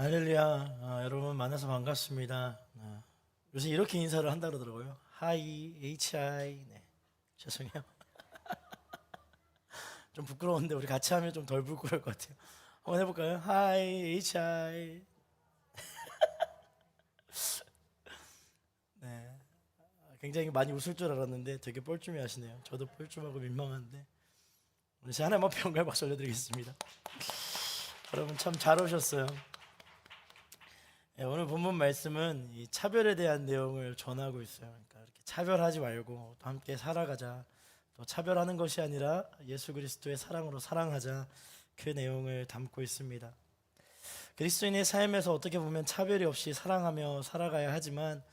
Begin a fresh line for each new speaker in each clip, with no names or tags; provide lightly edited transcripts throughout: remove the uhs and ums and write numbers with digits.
할렐루야. 여러분 만나서 반갑습니다. 요새 이렇게 인사를 한다 그러더라고요. 하이, HI. 네, 죄송해요. 좀 부끄러운데 우리 같이 하면 좀 덜 부끄러울 것 같아요. 한번 해볼까요? 하이, HI. 네, 굉장히 많이 웃을 줄 알았는데 되게 뻘쭘해 하시네요. 저도 뻘쭘하고 민망한데 오늘 제 하나님 앞에 영광 박수 올려드리겠습니다. 여러분 참 잘 오셨어요. 오늘 본문 말씀은 이 차별에 대한 내용을 전하고 있어요. 그러니까 이렇게 차별하지 말고 또 함께 살아가자. 또 차별하는 것이 아니라 예수 그리스도의 사랑으로 사랑하자. 그 내용을 담고 있습니다. 그리스도인의 삶에서 어떻게 보면 차별이 없이 사랑하며 살아가야 하지만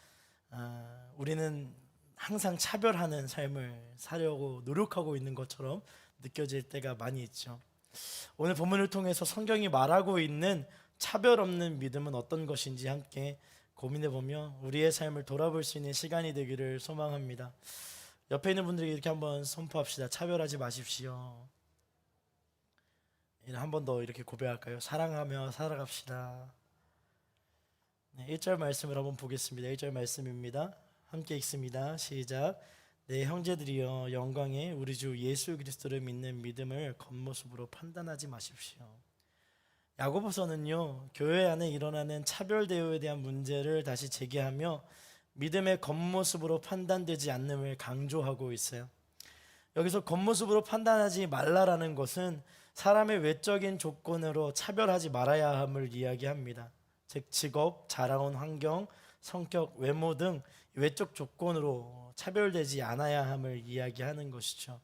우리는 항상 차별하는 삶을 사려고 노력하고 있는 것처럼 느껴질 때가 많이 있죠. 오늘 본문을 통해서 성경이 말하고 있는 차별 없는 믿음은 어떤 것인지 함께 고민해 보며 우리의 삶을 돌아볼 수 있는 시간이 되기를 소망합니다. 옆에 있는 분들에게 이렇게 한번 선포합시다. 차별하지 마십시오. 한 번 더 이렇게 고백할까요? 사랑하며 살아갑시다. 네, 1절 말씀을 한번 보겠습니다. 1절 말씀입니다. 함께 읽습니다. 시작. 네, 형제들이여, 영광의 우리 주 예수 그리스도를 믿는 믿음을 겉모습으로 판단하지 마십시오. 야고보서는요, 교회 안에 일어나는 차별 대우에 대한 문제를 다시 제기하며 믿음의 겉모습으로 판단되지 않음을 강조하고 있어요. 여기서 겉모습으로 판단하지 말라라는 것은 사람의 외적인 조건으로 차별하지 말아야 함을 이야기합니다. 즉 직업, 자라온 환경, 성격, 외모 등 외적 조건으로 차별되지 않아야 함을 이야기하는 것이죠.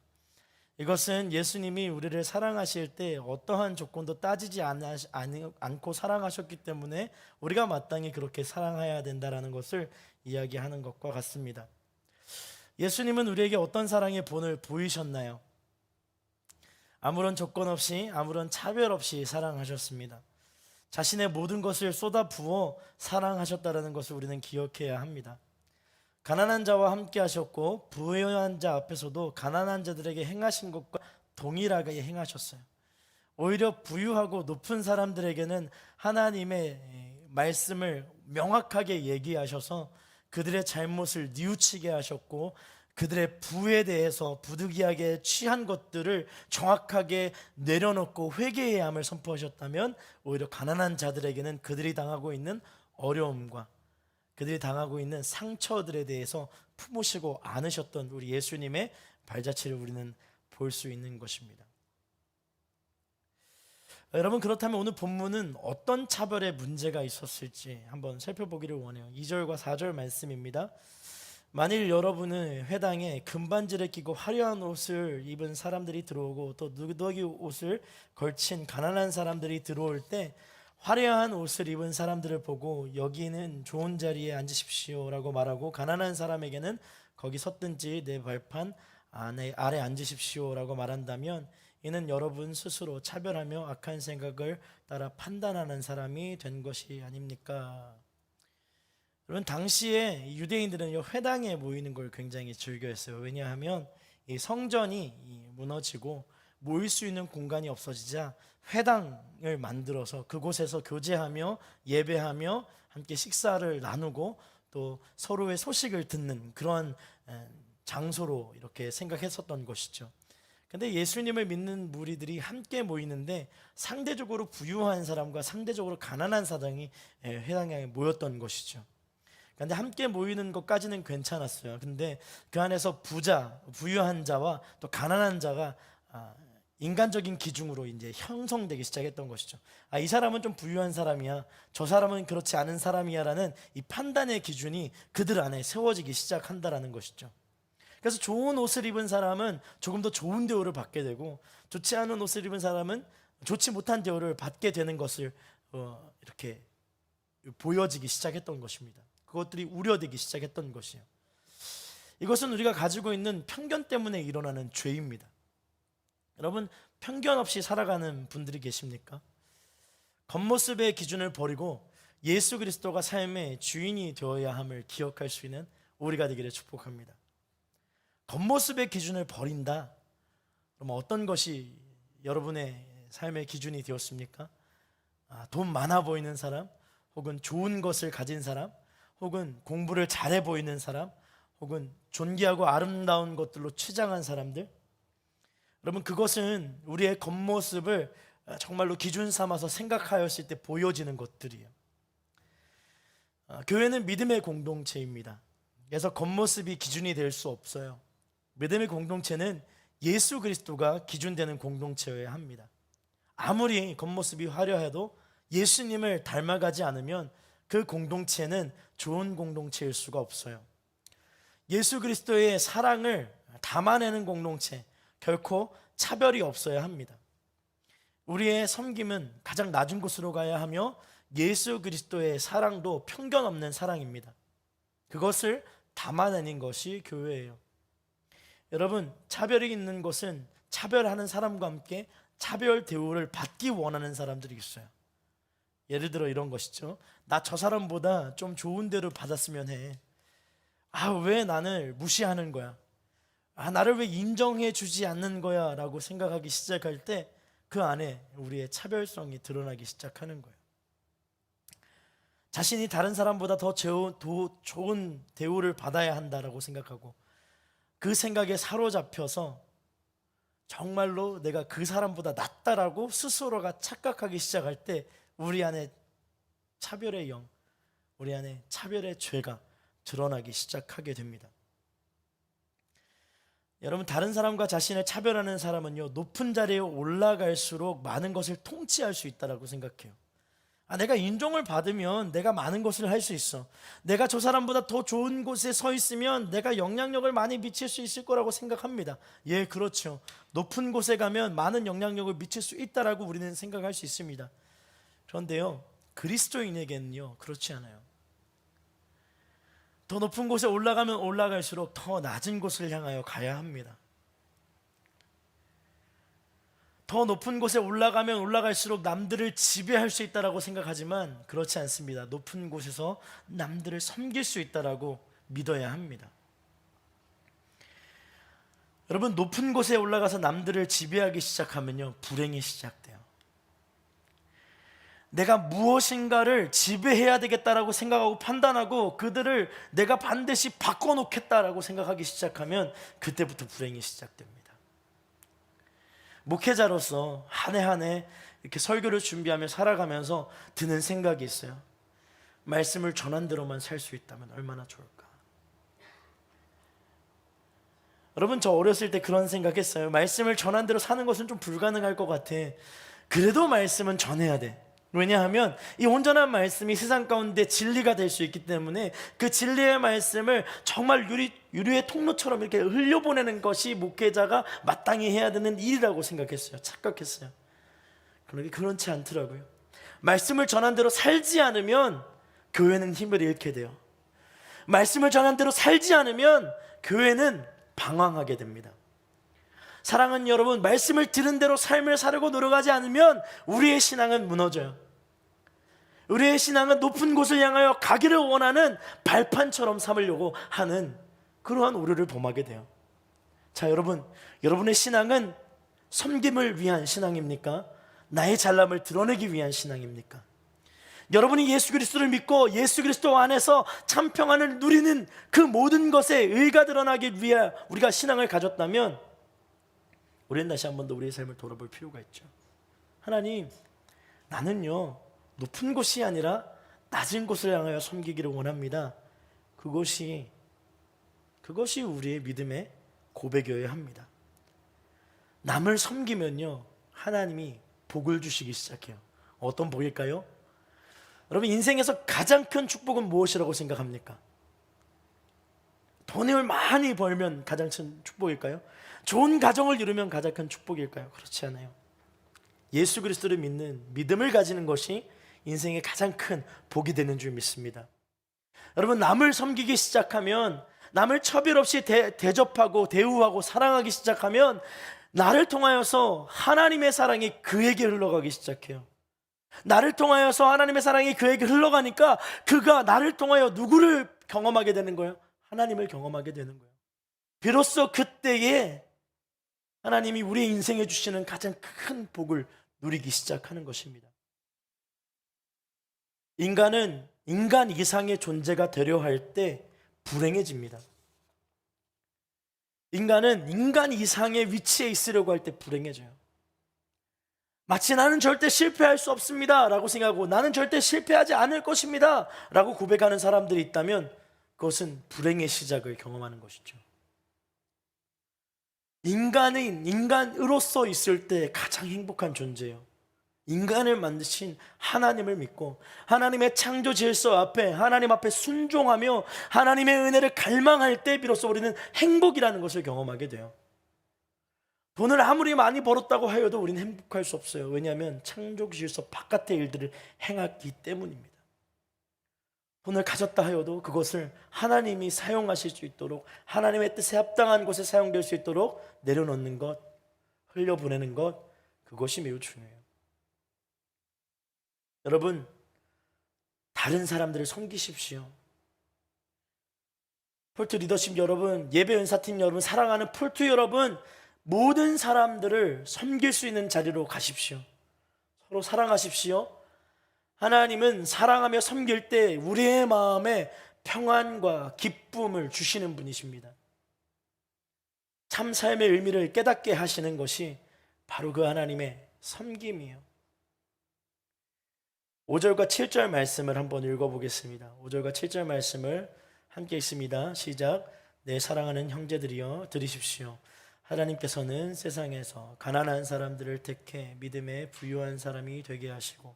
이것은 예수님이 우리를 사랑하실 때 어떠한 조건도 따지지 않고 사랑하셨기 때문에 우리가 마땅히 그렇게 사랑해야 된다는 것을 이야기하는 것과 같습니다. 예수님은 우리에게 어떤 사랑의 본을 보이셨나요? 아무런 조건 없이, 아무런 차별 없이 사랑하셨습니다. 자신의 모든 것을 쏟아 부어 사랑하셨다는 것을 우리는 기억해야 합니다. 가난한 자와 함께 하셨고 부유한 자 앞에서도 가난한 자들에게 행하신 것과 동일하게 행하셨어요. 오히려 부유하고 높은 사람들에게는 하나님의 말씀을 명확하게 얘기하셔서 그들의 잘못을 뉘우치게 하셨고 그들의 부에 대해서 부득이하게 취한 것들을 정확하게 내려놓고 회개해야 함을 선포하셨다면 오히려 가난한 자들에게는 그들이 당하고 있는 어려움과 그들이 당하고 있는 상처들에 대해서 품으시고 안으셨던 우리 예수님의 발자취를 우리는 볼 수 있는 것입니다. 여러분, 그렇다면 오늘 본문은 어떤 차별의 문제가 있었을지 한번 살펴보기를 원해요. 2절과 4절 말씀입니다. 만일 여러분은 회당에 금반지를 끼고 화려한 옷을 입은 사람들이 들어오고 또 누더기 옷을 걸친 가난한 사람들이 들어올 때 화려한 옷을 입은 사람들을 보고 여기는 좋은 자리에 앉으십시오라고 말하고 가난한 사람에게는 거기 섰든지 내 발판 아래 앉으십시오라고 말한다면 이는 여러분 스스로 차별하며 악한 생각을 따라 판단하는 사람이 된 것이 아닙니까? 여러분, 당시에 유대인들은 회당에 모이는 걸 굉장히 즐겨했어요. 왜냐하면 이 성전이 무너지고 모일 수 있는 공간이 없어지자 회당을 만들어서 그곳에서 교제하며 예배하며 함께 식사를 나누고 또 서로의 소식을 듣는 그런 장소로 이렇게 생각했었던 것이죠. 근데 예수님을 믿는 무리들이 함께 모이는데 상대적으로 부유한 사람과 상대적으로 가난한 사람이 회당에 모였던 것이죠. 근데 함께 모이는 것까지는 괜찮았어요. 근데 그 안에서 부유한 자와 또 가난한 자가 인간적인 기준으로 이제 형성되기 시작했던 것이죠. 이 사람은 좀 부유한 사람이야, 저 사람은 그렇지 않은 사람이야라는 이 판단의 기준이 그들 안에 세워지기 시작한다라는 것이죠. 그래서 좋은 옷을 입은 사람은 조금 더 좋은 대우를 받게 되고 좋지 않은 옷을 입은 사람은 좋지 못한 대우를 받게 되는 것을 이렇게 보여지기 시작했던 것입니다. 그것들이 우려되기 시작했던 것이에요. 이것은 우리가 가지고 있는 편견 때문에 일어나는 죄입니다. 여러분, 편견 없이 살아가는 분들이 계십니까? 겉모습의 기준을 버리고 예수 그리스도가 삶의 주인이 되어야 함을 기억할 수 있는 우리가 되기를 축복합니다. 겉모습의 기준을 버린다. 그럼 어떤 것이 여러분의 삶의 기준이 되었습니까? 돈 많아 보이는 사람, 혹은 좋은 것을 가진 사람, 혹은 공부를 잘해 보이는 사람, 혹은 존귀하고 아름다운 것들로 치장한 사람들, 여러분 그것은 우리의 겉모습을 정말로 기준 삼아서 생각하였을 때 보여지는 것들이에요. 교회는 믿음의 공동체입니다. 그래서 겉모습이 기준이 될 수 없어요. 믿음의 공동체는 예수 그리스도가 기준되는 공동체여야 합니다. 아무리 겉모습이 화려해도 예수님을 닮아가지 않으면 그 공동체는 좋은 공동체일 수가 없어요. 예수 그리스도의 사랑을 담아내는 공동체, 결코 차별이 없어야 합니다. 우리의 섬김은 가장 낮은 곳으로 가야 하며 예수 그리스도의 사랑도 편견 없는 사랑입니다. 그것을 담아내는 것이 교회예요. 여러분, 차별이 있는 것은 차별하는 사람과 함께 차별 대우를 받기 원하는 사람들이 있어요. 예를 들어 이런 것이죠. 나 저 사람보다 좀 좋은 대로 받았으면 해. 왜 나를 무시하는 거야? 나를 왜 인정해 주지 않는 거야? 라고 생각하기 시작할 때 그 안에 우리의 차별성이 드러나기 시작하는 거예요. 자신이 다른 사람보다 더 좋은 대우를 받아야 한다라고 생각하고 그 생각에 사로잡혀서 정말로 내가 그 사람보다 낫다라고 스스로가 착각하기 시작할 때 우리 안에 차별의 영, 우리 안에 차별의 죄가 드러나기 시작하게 됩니다. 여러분, 다른 사람과 자신을 차별하는 사람은요, 높은 자리에 올라갈수록 많은 것을 통치할 수 있다고 생각해요. 내가 인정을 받으면 내가 많은 것을 할 수 있어. 내가 저 사람보다 더 좋은 곳에 서 있으면 내가 영향력을 많이 미칠 수 있을 거라고 생각합니다. 예, 그렇죠. 높은 곳에 가면 많은 영향력을 미칠 수 있다라고 우리는 생각할 수 있습니다. 그런데요, 그리스도인에게는요, 그렇지 않아요. 더 높은 곳에 올라가면 올라갈수록 더 낮은 곳을 향하여 가야 합니다. 더 높은 곳에 올라가면 올라갈수록 남들을 지배할 수 있다고 생각하지만 그렇지 않습니다. 높은 곳에서 남들을 섬길 수 있다고 믿어야 합니다. 여러분, 높은 곳에 올라가서 남들을 지배하기 시작하면요, 불행이 시작돼요. 내가 무엇인가를 지배해야 되겠다라고 생각하고 판단하고 그들을 내가 반드시 바꿔놓겠다라고 생각하기 시작하면 그때부터 불행이 시작됩니다. 목회자로서 한 해 한 해 이렇게 설교를 준비하며 살아가면서 드는 생각이 있어요. 말씀을 전한 대로만 살 수 있다면 얼마나 좋을까. 여러분, 저 어렸을 때 그런 생각했어요. 말씀을 전한 대로 사는 것은 좀 불가능할 것 같아. 그래도 말씀은 전해야 돼. 왜냐하면 이 온전한 말씀이 세상 가운데 진리가 될 수 있기 때문에 그 진리의 말씀을 정말 유리의 통로처럼 이렇게 흘려보내는 것이 목회자가 마땅히 해야 되는 일이라고 생각했어요. 착각했어요. 그런데 그렇지 않더라고요. 말씀을 전한 대로 살지 않으면 교회는 힘을 잃게 돼요. 말씀을 전한 대로 살지 않으면 교회는 방황하게 됩니다. 사랑하는 여러분, 말씀을 들은 대로 삶을 살려고 노력하지 않으면 우리의 신앙은 무너져요. 우리의 신앙은 높은 곳을 향하여 가기를 원하는 발판처럼 삼으려고 하는 그러한 오류를 범하게 돼요. 자, 여러분의 신앙은 섬김을 위한 신앙입니까? 나의 잘남을 드러내기 위한 신앙입니까? 여러분이 예수 그리스도를 믿고 예수 그리스도 안에서 참 평안을 누리는 그 모든 것에 의가 드러나기 위해 우리가 신앙을 가졌다면 우리는 다시 한 번 더 우리의 삶을 돌아볼 필요가 있죠. 하나님, 나는요 높은 곳이 아니라 낮은 곳을 향하여 섬기기를 원합니다. 그것이 우리의 믿음의 고백이어야 합니다. 남을 섬기면요 하나님이 복을 주시기 시작해요. 어떤 복일까요? 여러분, 인생에서 가장 큰 축복은 무엇이라고 생각합니까? 돈을 많이 벌면 가장 큰 축복일까요? 좋은 가정을 이루면 가장 큰 축복일까요? 그렇지 않아요. 예수 그리스도를 믿는 믿음을 가지는 것이 인생의 가장 큰 복이 되는 줄 믿습니다. 여러분, 남을 섬기기 시작하면, 남을 차별 없이 대접하고 대우하고 사랑하기 시작하면 나를 통하여서 하나님의 사랑이 그에게 흘러가기 시작해요. 나를 통하여서 하나님의 사랑이 그에게 흘러가니까 그가 나를 통하여 누구를 경험하게 되는 거예요? 하나님을 경험하게 되는 거예요. 비로소 그때에 하나님이 우리의 인생에 주시는 가장 큰 복을 누리기 시작하는 것입니다. 인간은 인간 이상의 존재가 되려 할 때 불행해집니다. 인간은 인간 이상의 위치에 있으려고 할 때 불행해져요. 마치 나는 절대 실패할 수 없습니다 라고 생각하고 나는 절대 실패하지 않을 것입니다 라고 고백하는 사람들이 있다면 그것은 불행의 시작을 경험하는 것이죠. 인간은 인간으로서 있을 때 가장 행복한 존재예요. 인간을 만드신 하나님을 믿고 하나님의 창조 질서 앞에 하나님 앞에 순종하며 하나님의 은혜를 갈망할 때 비로소 우리는 행복이라는 것을 경험하게 돼요. 돈을 아무리 많이 벌었다고 하여도 우리는 행복할 수 없어요. 왜냐하면 창조 질서 바깥의 일들을 행했기 때문입니다. 돈을 가졌다 하여도 그것을 하나님이 사용하실 수 있도록 하나님의 뜻에 합당한 곳에 사용될 수 있도록 내려놓는 것, 흘려보내는 것, 그것이 매우 중요해요. 여러분, 다른 사람들을 섬기십시오. 폴트 리더십 여러분, 예배 연사팀 여러분, 사랑하는 폴트 여러분, 모든 사람들을 섬길 수 있는 자리로 가십시오. 서로 사랑하십시오. 하나님은 사랑하며 섬길 때 우리의 마음에 평안과 기쁨을 주시는 분이십니다. 참 삶의 의미를 깨닫게 하시는 것이 바로 그 하나님의 섬김이에요. 5절과 7절 말씀을 한번 읽어보겠습니다. 5절과 7절 말씀을 함께 읽습니다. 시작. 내 사랑하는 형제들이여 들으십시오. 하나님께서는 세상에서 가난한 사람들을 택해 믿음에 부유한 사람이 되게 하시고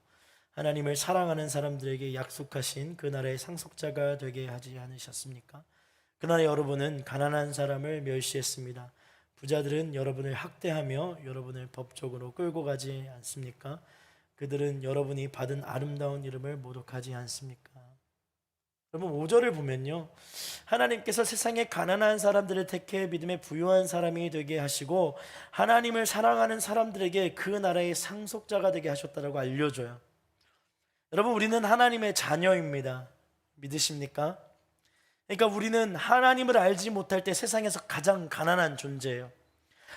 하나님을 사랑하는 사람들에게 약속하신 그 나라의 상속자가 되게 하지 않으셨습니까? 그러나 여러분은 가난한 사람을 멸시했습니다. 부자들은 여러분을 학대하며 여러분을 법적으로 끌고 가지 않습니까? 그들은 여러분이 받은 아름다운 이름을 모독하지 않습니까? 여러분 5절을 보면요, 하나님께서 세상에 가난한 사람들을 택해 믿음에 부유한 사람이 되게 하시고 하나님을 사랑하는 사람들에게 그 나라의 상속자가 되게 하셨다라고 알려줘요. 여러분, 우리는 하나님의 자녀입니다. 믿으십니까? 그러니까 우리는 하나님을 알지 못할 때 세상에서 가장 가난한 존재예요.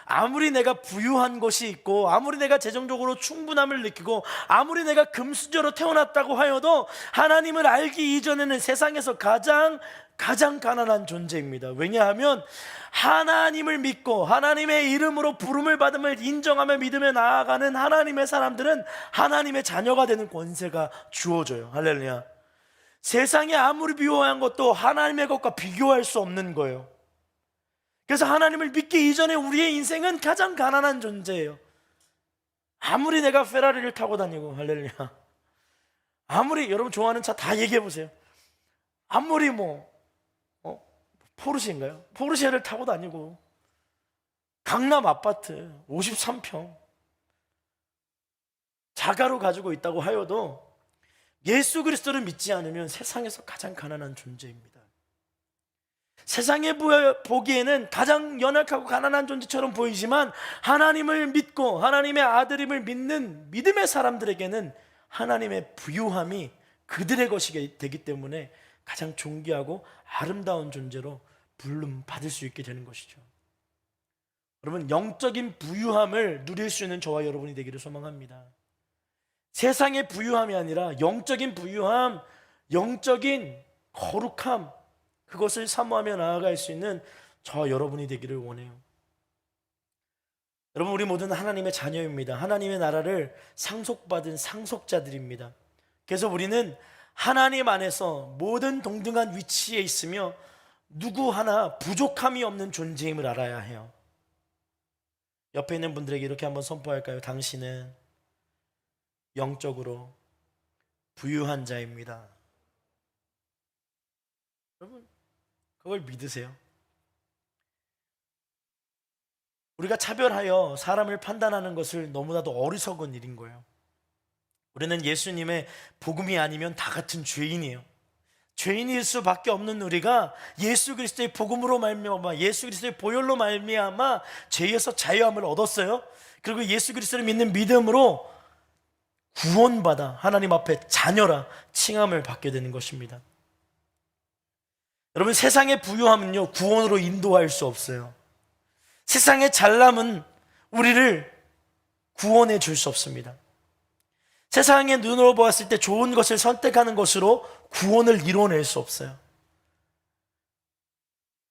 아무리 내가 부유한 것이 있고 아무리 내가 재정적으로 충분함을 느끼고 아무리 내가 금수저로 태어났다고 하여도 하나님을 알기 이전에는 세상에서 가장 가난한 존재입니다. 왜냐하면 하나님을 믿고 하나님의 이름으로 부름을 받음을 인정하며 믿으며 나아가는 하나님의 사람들은 하나님의 자녀가 되는 권세가 주어져요. 할렐루야. 세상에 아무리 비교한 것도 하나님의 것과 비교할 수 없는 거예요. 그래서 하나님을 믿기 이전에 우리의 인생은 가장 가난한 존재예요. 아무리 내가 페라리를 타고 다니고, 할렐루야, 아무리 여러분 좋아하는 차 다 얘기해 보세요. 아무리 포르쉐인가요? 포르쉐를 타고 다니고 강남 아파트 53평 자가로 가지고 있다고 하여도 예수 그리스도를 믿지 않으면 세상에서 가장 가난한 존재입니다. 세상에 보기에는 가장 연약하고 가난한 존재처럼 보이지만 하나님을 믿고 하나님의 아들임을 믿는 믿음의 사람들에게는 하나님의 부유함이 그들의 것이 되기 때문에 가장 존귀하고 아름다운 존재로 부름 받을 수 있게 되는 것이죠. 여러분, 영적인 부유함을 누릴 수 있는 저와 여러분이 되기를 소망합니다. 세상의 부유함이 아니라 영적인 부유함, 영적인 거룩함, 그것을 사모하며 나아갈 수 있는 저와 여러분이 되기를 원해요. 여러분, 우리 모두는 하나님의 자녀입니다. 하나님의 나라를 상속받은 상속자들입니다. 그래서 우리는 하나님 안에서 모든 동등한 위치에 있으며 누구 하나 부족함이 없는 존재임을 알아야 해요. 옆에 있는 분들에게 이렇게 한번 선포할까요? 당신은 영적으로 부유한 자입니다. 여러분, 그걸 믿으세요. 우리가 차별하여 사람을 판단하는 것을 너무나도 어리석은 일인 거예요. 우리는 예수님의 복음이 아니면 다 같은 죄인이에요. 죄인일 수밖에 없는 우리가 예수 그리스도의 복음으로 말미암아, 예수 그리스도의 보혈로 말미암아 죄에서 자유함을 얻었어요. 그리고 예수 그리스도를 믿는 믿음으로 구원받아 하나님 앞에 자녀라 칭함을 받게 되는 것입니다. 여러분, 세상의 부유함은요, 구원으로 인도할 수 없어요. 세상의 잘남은 우리를 구원해 줄 수 없습니다. 세상의 눈으로 보았을 때 좋은 것을 선택하는 것으로 구원을 이루어낼 수 없어요.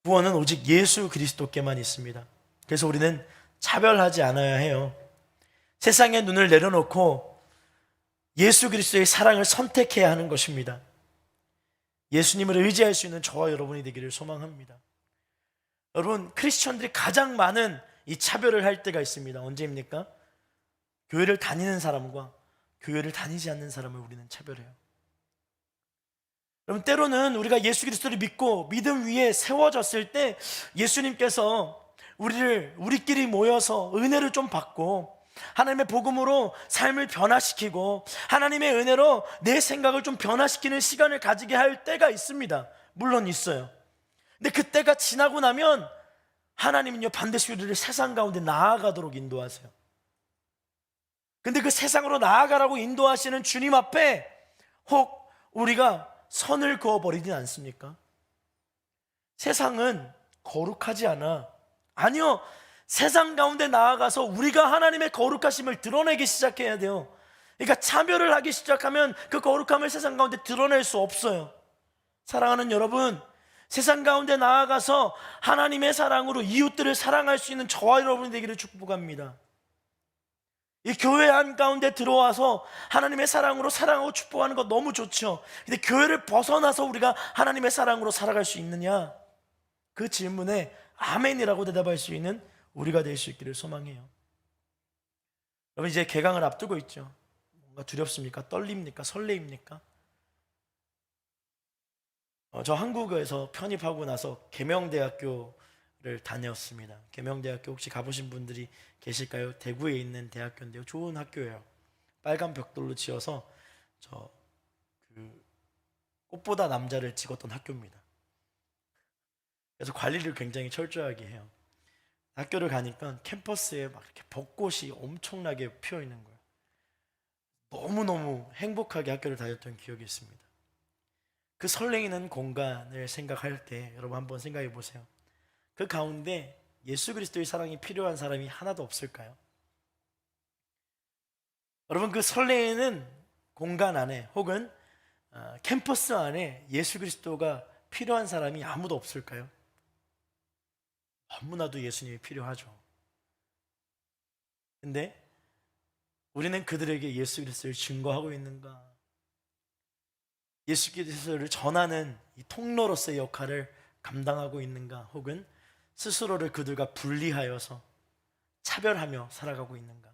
구원은 오직 예수 그리스도께만 있습니다. 그래서 우리는 차별하지 않아야 해요. 세상의 눈을 내려놓고 예수 그리스도의 사랑을 선택해야 하는 것입니다. 예수님을 의지할 수 있는 저와 여러분이 되기를 소망합니다. 여러분, 크리스천들이 가장 많은 이 차별을 할 때가 있습니다. 언제입니까? 교회를 다니는 사람과 교회를 다니지 않는 사람을 우리는 차별해요. 여러분, 때로는 우리가 예수 그리스도를 믿고 믿음 위에 세워졌을 때 예수님께서 우리끼리 모여서 은혜를 좀 받고 하나님의 복음으로 삶을 변화시키고 하나님의 은혜로 내 생각을 좀 변화시키는 시간을 가지게 할 때가 있습니다. 물론 있어요. 근데 그 때가 지나고 나면 하나님은요, 반드시 우리를 세상 가운데 나아가도록 인도하세요. 근데 그 세상으로 나아가라고 인도하시는 주님 앞에 혹 우리가 선을 그어버리진 않습니까? 세상은 거룩하지 않아. 아니요, 세상 가운데 나아가서 우리가 하나님의 거룩하심을 드러내기 시작해야 돼요. 그러니까 차별을 하기 시작하면 그 거룩함을 세상 가운데 드러낼 수 없어요. 사랑하는 여러분, 세상 가운데 나아가서 하나님의 사랑으로 이웃들을 사랑할 수 있는 저와 여러분이 되기를 축복합니다. 이 교회 안 가운데 들어와서 하나님의 사랑으로 사랑하고 축복하는 거 너무 좋죠. 근데 교회를 벗어나서 우리가 하나님의 사랑으로 살아갈 수 있느냐? 그 질문에 아멘이라고 대답할 수 있는 우리가 될 수 있기를 소망해요. 여러분, 이제 개강을 앞두고 있죠. 뭔가 두렵습니까? 떨립니까? 설레입니까? 저 한국에서 편입하고 나서 계명대학교를 다녔습니다. 계명대학교 혹시 가보신 분들이 계실까요? 대구에 있는 대학교인데요, 좋은 학교예요. 빨간 벽돌로 지어서 꽃보다 남자를 찍었던 학교입니다. 그래서 관리를 굉장히 철저하게 해요. 학교를 가니까 캠퍼스에 막 이렇게 벚꽃이 엄청나게 피어 있는 거예요. 너무너무 행복하게 학교를 다녔던 기억이 있습니다. 그 설레이는 공간을 생각할 때 여러분 한번 생각해 보세요. 그 가운데 예수 그리스도의 사랑이 필요한 사람이 하나도 없을까요? 여러분, 그 설레이는 공간 안에 혹은 캠퍼스 안에 예수 그리스도가 필요한 사람이 아무도 없을까요? 너무나도 예수님이 필요하죠. 근데 우리는 그들에게 예수 그리스도를 증거하고 있는가? 예수 그리스도를 전하는 이 통로로서의 역할을 감당하고 있는가? 혹은 스스로를 그들과 분리하여서 차별하며 살아가고 있는가?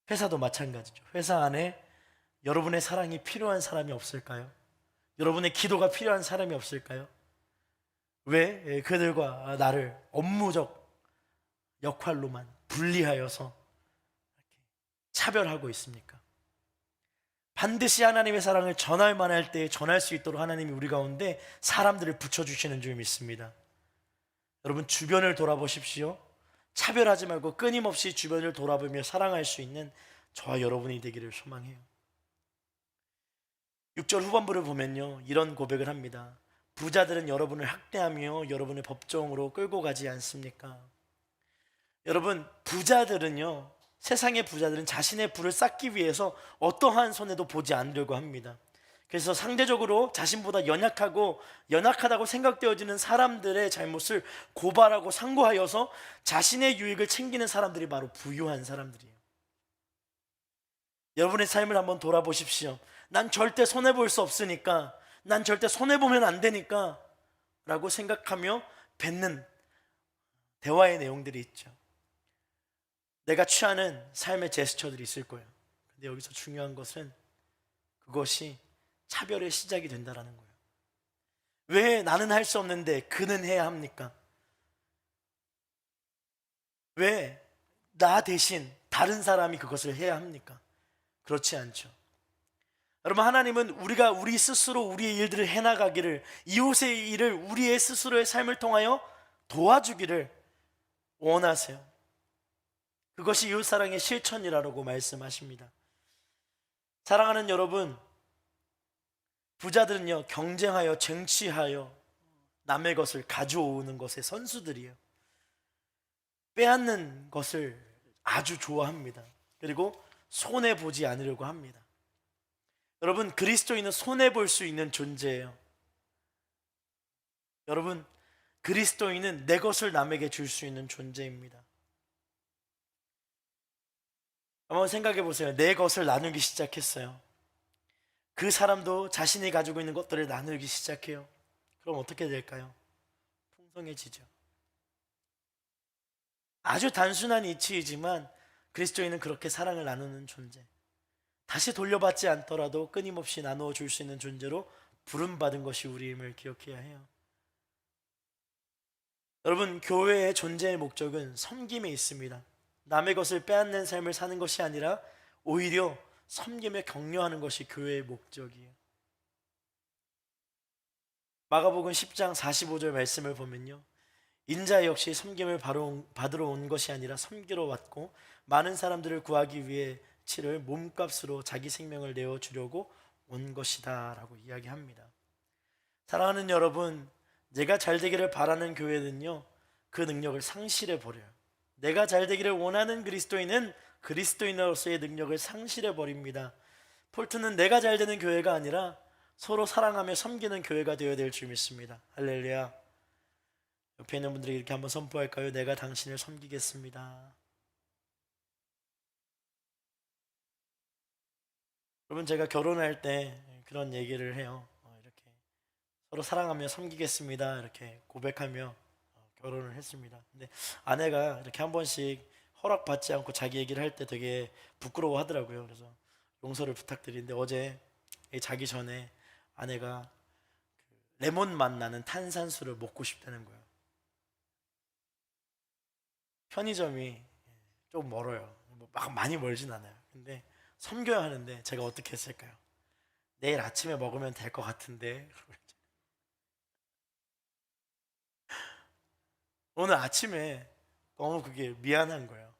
회사도 마찬가지죠. 회사 안에 여러분의 사랑이 필요한 사람이 없을까요? 여러분의 기도가 필요한 사람이 없을까요? 왜 그들과 나를 업무적 역할로만 분리하여서 차별하고 있습니까? 반드시 하나님의 사랑을 전할 만할 때 전할 수 있도록 하나님이 우리 가운데 사람들을 붙여주시는 줄 믿습니다. 여러분, 주변을 돌아보십시오. 차별하지 말고 끊임없이 주변을 돌아보며 사랑할 수 있는 저와 여러분이 되기를 소망해요. 6절 후반부를 보면요, 이런 고백을 합니다. 부자들은 여러분을 학대하며 여러분을 법정으로 끌고 가지 않습니까? 여러분, 부자들은요, 세상의 부자들은 자신의 부를 쌓기 위해서 어떠한 손해도 보지 않으려고 합니다. 그래서 상대적으로 자신보다 연약하다고 생각되어지는 사람들의 잘못을 고발하고 상고하여서 자신의 유익을 챙기는 사람들이 바로 부유한 사람들이에요. 여러분의 삶을 한번 돌아보십시오. 난 절대 손해볼 수 없으니까, 난 절대 손해보면 안 되니까 라고 생각하며 뱉는 대화의 내용들이 있죠. 내가 취하는 삶의 제스처들이 있을 거예요. 근데 여기서 중요한 것은 그것이 차별의 시작이 된다는 거예요. 왜 나는 할 수 없는데 그는 해야 합니까? 왜 나 대신 다른 사람이 그것을 해야 합니까? 그렇지 않죠. 여러분, 하나님은 우리가 우리 스스로 우리의 일들을 해나가기를, 이웃의 일을 우리의 스스로의 삶을 통하여 도와주기를 원하세요. 그것이 이웃사랑의 실천이라고 말씀하십니다. 사랑하는 여러분, 부자들은요, 경쟁하여 쟁취하여 남의 것을 가져오는 것의 선수들이에요. 빼앗는 것을 아주 좋아합니다. 그리고 손해 보지 않으려고 합니다. 여러분, 그리스도인은 손해 볼 수 있는 존재예요. 여러분, 그리스도인은 내 것을 남에게 줄 수 있는 존재입니다. 한번 생각해 보세요. 내 것을 나누기 시작했어요. 그 사람도 자신이 가지고 있는 것들을 나누기 시작해요. 그럼 어떻게 될까요? 풍성해지죠. 아주 단순한 이치이지만 그리스도인은 그렇게 사랑을 나누는 존재, 다시 돌려받지 않더라도 끊임없이 나누어 줄 수 있는 존재로 부름받은 것이 우리임을 기억해야 해요. 여러분, 교회의 존재의 목적은 섬김에 있습니다. 남의 것을 빼앗는 삶을 사는 것이 아니라 오히려 섬김에 격려하는 것이 교회의 목적이에요. 마가복음 10장 45절 말씀을 보면요, 인자 역시 섬김을 받으러 온 것이 아니라 섬기러 왔고 많은 사람들을 구하기 위해 치를 몸값으로 자기 생명을 내어주려고 온 것이다 라고 이야기합니다. 사랑하는 여러분, 내가 잘 되기를 바라는 교회는요, 그 능력을 상실해 버려요. 내가 잘 되기를 원하는 그리스도인은 그리스도인으로서의 능력을 상실해 버립니다. 폴트는 내가 잘 되는 교회가 아니라 서로 사랑하며 섬기는 교회가 되어야 될 줄 믿습니다. 할렐루야. 옆에 있는 분들이 이렇게 한번 선포할까요? 내가 당신을 섬기겠습니다. 여러분, 제가 결혼할 때 그런 얘기를 해요. 이렇게 서로 사랑하며 섬기겠습니다. 이렇게 고백하며 결혼을 했습니다. 근데 아내가 이렇게 한 번씩 허락받지 않고 자기 얘기를 할 때 되게 부끄러워 하더라고요. 그래서 용서를 부탁드리는데 어제 자기 전에 아내가 레몬 맛 나는 탄산수를 먹고 싶다는 거예요. 편의점이 좀 멀어요. 막 많이 멀진 않아요. 근데 섬겨야 하는데 제가 어떻게 했을까요? 내일 아침에 먹으면 될 것 같은데 오늘 아침에 너무 그게 미안한 거예요.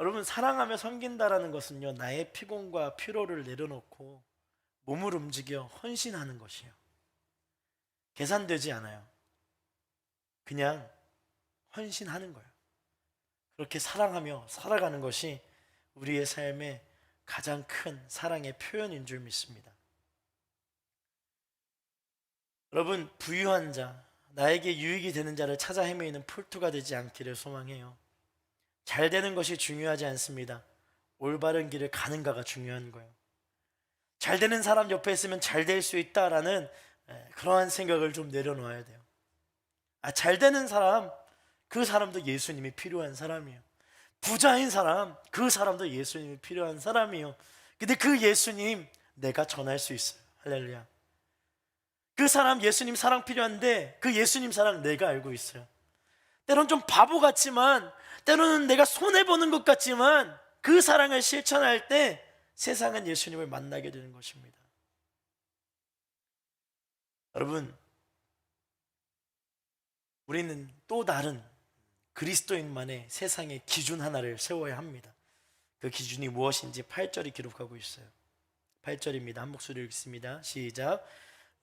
여러분, 사랑하며 섬긴다라는 것은요, 나의 피곤과 피로를 내려놓고 몸을 움직여 헌신하는 것이에요. 계산되지 않아요. 그냥 헌신하는 거예요. 그렇게 사랑하며 살아가는 것이 우리의 삶의 가장 큰 사랑의 표현인 줄 믿습니다. 여러분, 부유한 자, 나에게 유익이 되는 자를 찾아 헤매이는 풀투가 되지 않기를 소망해요. 잘 되는 것이 중요하지 않습니다. 올바른 길을 가는가가 중요한 거예요. 잘 되는 사람 옆에 있으면 잘 될 수 있다라는 그러한 생각을 좀 내려놓아야 돼요. 잘 되는 사람, 그 사람도 예수님이 필요한 사람이에요. 부자인 사람, 그 사람도 예수님이 필요한 사람이에요. 근데 그 예수님 내가 전할 수 있어요. 할렐루야. 그 사람 예수님 사랑 필요한데 그 예수님 사랑 내가 알고 있어요. 때로는 좀 바보 같지만, 때로는 내가 손해보는 것 같지만 그 사랑을 실천할 때 세상은 예수님을 만나게 되는 것입니다. 여러분, 우리는 또 다른 그리스도인만의 세상의 기준 하나를 세워야 합니다. 그 기준이 무엇인지 8절이 기록하고 있어요. 8절입니다. 한 목소리 읽습니다. 시작.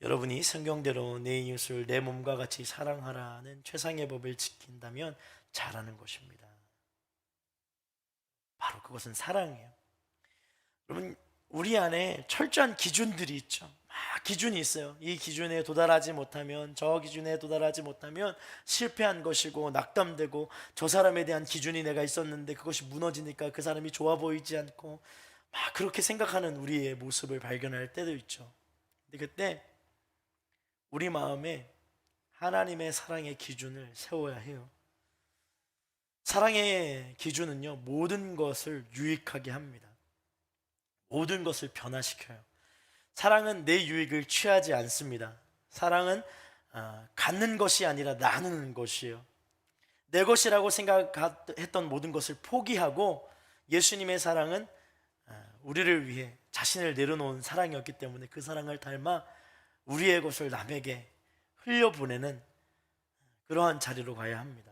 여러분이 성경대로 내 이웃을 내 몸과 같이 사랑하라는 최상의 법을 지킨다면 잘하는 것입니다. 바로 그것은 사랑이에요. 여러분, 우리 안에 철저한 기준들이 있죠. 막 기준이 있어요. 이 기준에 도달하지 못하면, 저 기준에 도달하지 못하면 실패한 것이고 낙담되고, 저 사람에 대한 기준이 내가 있었는데 그것이 무너지니까 그 사람이 좋아 보이지 않고, 막 그렇게 생각하는 우리의 모습을 발견할 때도 있죠. 근데 그때 우리 마음에 하나님의 사랑의 기준을 세워야 해요. 사랑의 기준은요, 모든 것을 유익하게 합니다. 모든 것을 변화시켜요. 사랑은 내 유익을 취하지 않습니다. 사랑은 갖는 것이 아니라 나누는 것이에요. 내 것이라고 생각했던 모든 것을 포기하고, 예수님의 사랑은 우리를 위해 자신을 내려놓은 사랑이었기 때문에 그 사랑을 닮아 우리의 것을 남에게 흘려보내는 그러한 자리로 가야 합니다.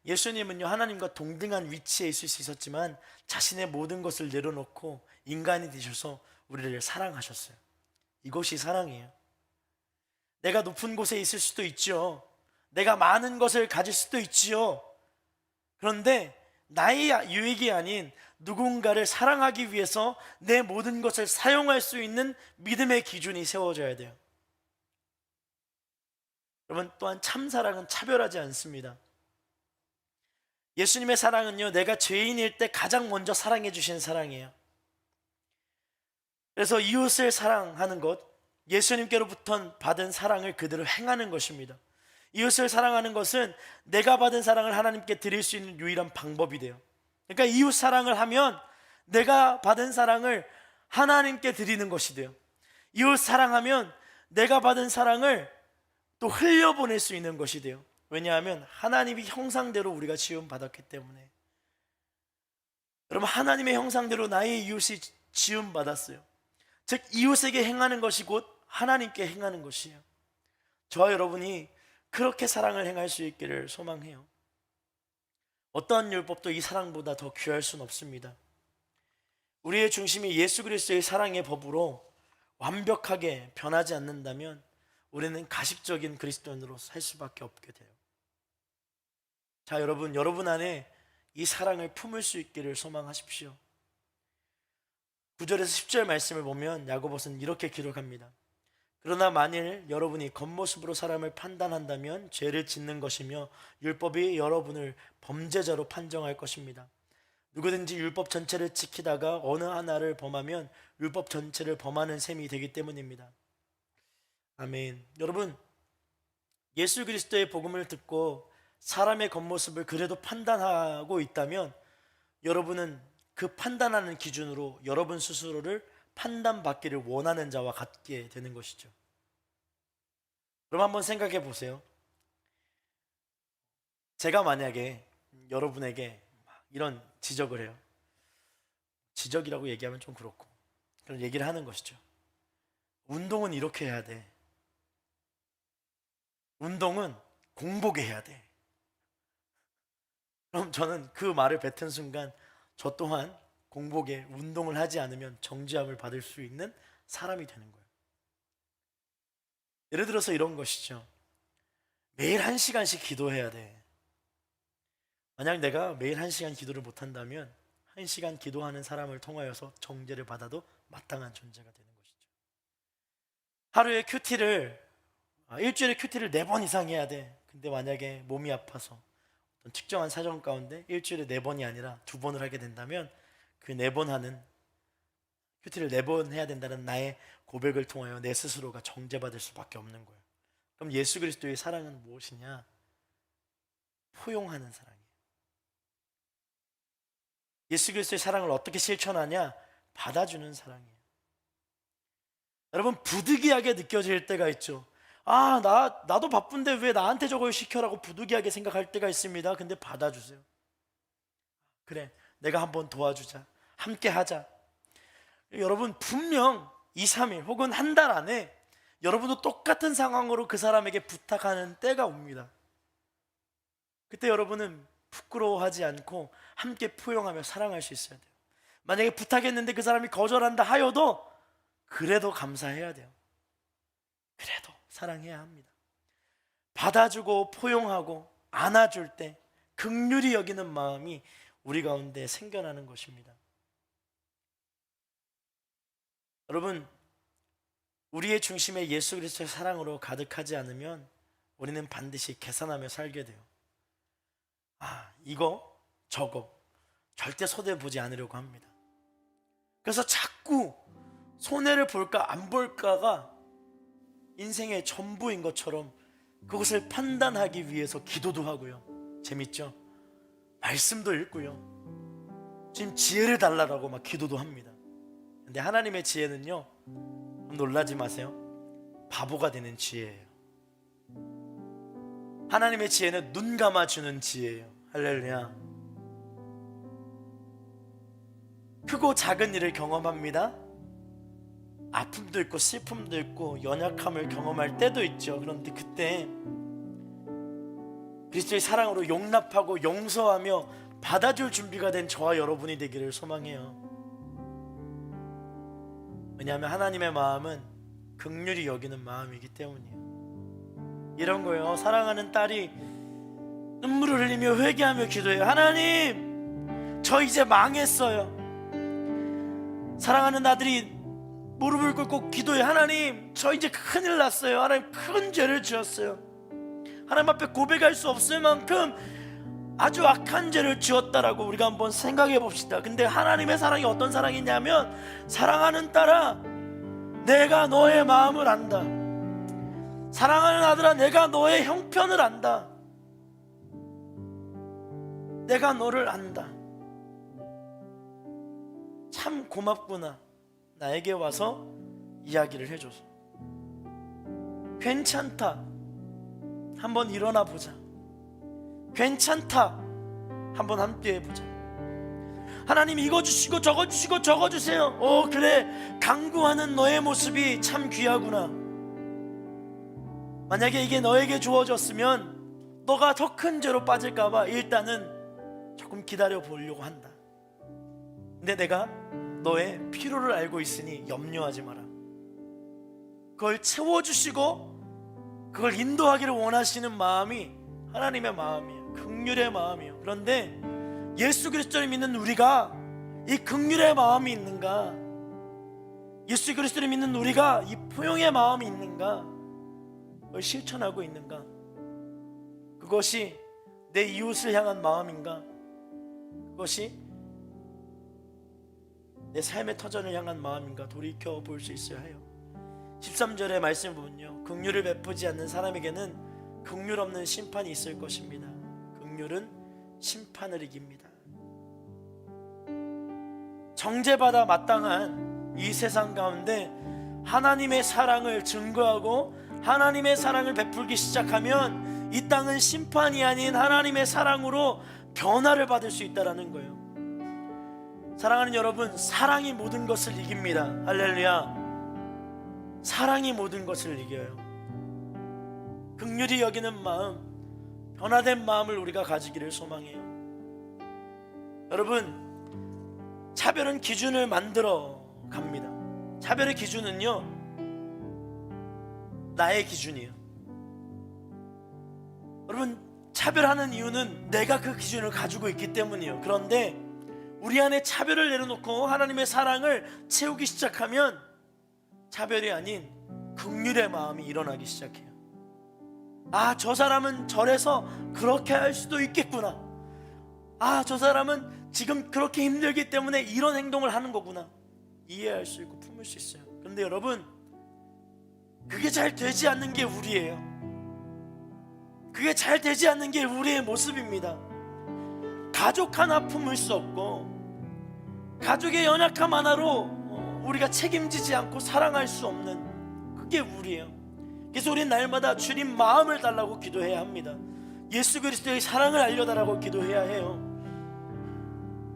예수님은요, 하나님과 동등한 위치에 있을 수 있었지만 자신의 모든 것을 내려놓고 인간이 되셔서 우리를 사랑하셨어요. 이것이 사랑이에요. 내가 높은 곳에 있을 수도 있죠. 내가 많은 것을 가질 수도 있지요. 그런데 나의 유익이 아닌 누군가를 사랑하기 위해서 내 모든 것을 사용할 수 있는 믿음의 기준이 세워져야 돼요. 여러분, 또한 참 사랑은 차별하지 않습니다. 예수님의 사랑은요, 내가 죄인일 때 가장 먼저 사랑해 주신 사랑이에요. 그래서 이웃을 사랑하는 것, 예수님께로부터 받은 사랑을 그대로 행하는 것입니다. 이웃을 사랑하는 것은 내가 받은 사랑을 하나님께 드릴 수 있는 유일한 방법이 돼요. 그러니까 이웃 사랑을 하면 내가 받은 사랑을 하나님께 드리는 것이 돼요. 이웃 사랑하면 내가 받은 사랑을 또 흘려보낼 수 있는 것이 돼요. 왜냐하면 하나님이 형상대로 우리가 지음받았기 때문에. 여러분, 하나님의 형상대로 나의 이웃이 지음받았어요. 즉 이웃에게 행하는 것이 곧 하나님께 행하는 것이에요. 저와 여러분이 그렇게 사랑을 행할 수 있기를 소망해요. 어떠한 율법도 이 사랑보다 더 귀할 수는 없습니다. 우리의 중심이 예수 그리스도의 사랑의 법으로 완벽하게 변하지 않는다면 우리는 가식적인 그리스도인으로 살 수밖에 없게 돼요. 자, 여러분 안에 이 사랑을 품을 수 있기를 소망하십시오. 9절에서 10절 말씀을 보면 야고보서는 이렇게 기록합니다. 그러나 만일 여러분이 겉모습으로 사람을 판단한다면 죄를 짓는 것이며 율법이 여러분을 범죄자로 판정할 것입니다. 누구든지 율법 전체를 지키다가 어느 하나를 범하면 율법 전체를 범하는 셈이 되기 때문입니다. 아멘. 여러분, 예수 그리스도의 복음을 듣고 사람의 겉모습을 그래도 판단하고 있다면 여러분은 그 판단하는 기준으로 여러분 스스로를 판단받기를 원하는 자와 같게 되는 것이죠. 그럼 한번 생각해 보세요. 제가 만약에 여러분에게 이런 지적을 해요. 지적이라고 얘기하면 좀 그렇고 그런 얘기를 하는 것이죠. 운동은 이렇게 해야 돼. 운동은 공복에 해야 돼. 그럼 저는 그 말을 뱉은 순간 저 또한 공복에 운동을 하지 않으면 정죄함을 받을 수 있는 사람이 되는 거예요. 예를 들어서 이런 것이죠. 매일 1시간씩 기도해야 돼. 만약 내가 매일 1시간 기도를 못한다면 1시간 기도하는 사람을 통하여서 정죄를 받아도 마땅한 존재가 되는 것이죠. 하루에 일주일에 큐티를 4번 이상 해야 돼. 근데 만약에 몸이 아파서 어떤 특정한 사정 가운데 일주일에 4번이 아니라 2번을 하게 된다면 그 4번 하는 큐티를 4번 해야 된다는 나의 고백을 통하여 내 스스로가 정죄받을 수밖에 없는 거예요. 그럼 예수 그리스도의 사랑은 무엇이냐? 포용하는 사랑이에요. 예수 그리스도의 사랑을 어떻게 실천하냐? 받아주는 사랑이에요. 여러분, 부득이하게 느껴질 때가 있죠. 나도 바쁜데 왜 나한테 저걸 시켜라고 부득이하게 생각할 때가 있습니다. 근데 받아주세요. 그래, 내가 한번 도와주자. 함께 하자. 여러분, 분명 2, 3일 혹은 한 달 안에 여러분도 똑같은 상황으로 그 사람에게 부탁하는 때가 옵니다. 그때 여러분은 부끄러워하지 않고 함께 포용하며 사랑할 수 있어야 돼요. 만약에 부탁했는데 그 사람이 거절한다 하여도 그래도 감사해야 돼요. 그래도 사랑해야 합니다. 받아주고 포용하고 안아줄 때 긍휼히 여기는 마음이 우리 가운데 생겨나는 것입니다. 여러분, 우리의 중심에 예수 그리스도의 사랑으로 가득하지 않으면 우리는 반드시 계산하며 살게 돼요. 이거 저거 절대 손해보지 않으려고 합니다. 그래서 자꾸 손해를 볼까 안 볼까가 인생의 전부인 것처럼 그것을 판단하기 위해서 기도도 하고요. 재밌죠? 말씀도 읽고요. 지금 지혜를 달라고 막 기도도 합니다. 근데 하나님의 지혜는요, 놀라지 마세요. 바보가 되는 지혜예요. 하나님의 지혜는 눈 감아주는 지혜예요. 할렐루야. 크고 작은 일을 경험합니다. 아픔도 있고 슬픔도 있고 연약함을 경험할 때도 있죠. 그런데 그때 그리스도의 사랑으로 용납하고 용서하며 받아줄 준비가 된 저와 여러분이 되기를 소망해요. 왜냐하면 하나님의 마음은 긍휼히 여기는 마음이기 때문이에요. 이런 거예요. 사랑하는 딸이 눈물을 흘리며 회개하며 기도해요. 하나님, 저 이제 망했어요. 사랑하는 아들이 무릎을 꿇고 기도해. 하나님, 저 이제 큰일 났어요. 하나님, 큰 죄를 지었어요. 하나님 앞에 고백할 수 없을 만큼 아주 악한 죄를 지었다라고 우리가 한번 생각해 봅시다. 근데 하나님의 사랑이 어떤 사랑이냐면, 사랑하는 딸아, 내가 너의 마음을 안다. 사랑하는 아들아, 내가 너의 형편을 안다. 내가 너를 안다. 참 고맙구나. 나에게 와서 이야기를 해줘서. 괜찮다. 한번 일어나 보자. 괜찮다. 한번 함께 해보자. 하나님, 이거 주시고 저거 주시고 저거 주세요. 그래, 강구하는 너의 모습이 참 귀하구나. 만약에 이게 너에게 주어졌으면 너가 더 큰 죄로 빠질까봐 일단은 조금 기다려 보려고 한다. 근데 내가 너의 필요를 알고 있으니 염려하지 마라. 그걸 채워주시고 그걸 인도하기를 원하시는 마음이 하나님의 마음이에요. 긍휼의 마음이에요. 그런데 예수 그리스도를 믿는 우리가 이 긍휼의 마음이 있는가? 예수 그리스도를 믿는 우리가 이 포용의 마음이 있는가? 그걸 실천하고 있는가? 그것이 내 이웃을 향한 마음인가? 그것이 내 삶의 터전을 향한 마음인가? 돌이켜볼 수 있어야 해요. 13절의 말씀을 보면요, 긍휼을 베푸지 않는 사람에게는 긍휼 없는 심판이 있을 것입니다. 긍휼은 심판을 이깁니다. 정죄받아 마땅한 이 세상 가운데 하나님의 사랑을 증거하고 하나님의 사랑을 베풀기 시작하면 이 땅은 심판이 아닌 하나님의 사랑으로 변화를 받을 수 있다는 거예요. 사랑하는 여러분, 사랑이 모든 것을 이깁니다. 할렐루야. 사랑이 모든 것을 이겨요. 긍휼히 여기는 마음, 변화된 마음을 우리가 가지기를 소망해요. 여러분, 차별은 기준을 만들어 갑니다. 차별의 기준은요, 나의 기준이에요. 여러분, 차별하는 이유는 내가 그 기준을 가지고 있기 때문이에요. 그런데 우리 안에 차별을 내려놓고 하나님의 사랑을 채우기 시작하면 차별이 아닌 긍휼의 마음이 일어나기 시작해요. 아, 저 사람은 저래서 그렇게 할 수도 있겠구나. 아, 저 사람은 지금 그렇게 힘들기 때문에 이런 행동을 하는 거구나. 이해할 수 있고 품을 수 있어요. 그런데 여러분, 그게 잘 되지 않는 게 우리예요. 그게 잘 되지 않는 게 우리의 모습입니다. 가족 하나 품을 수 없고 가족의 연약함 하나로 우리가 책임지지 않고 사랑할 수 없는, 그게 우리예요. 그래서 우리는 날마다 주님 마음을 달라고 기도해야 합니다. 예수 그리스도의 사랑을 알려달라고 기도해야 해요.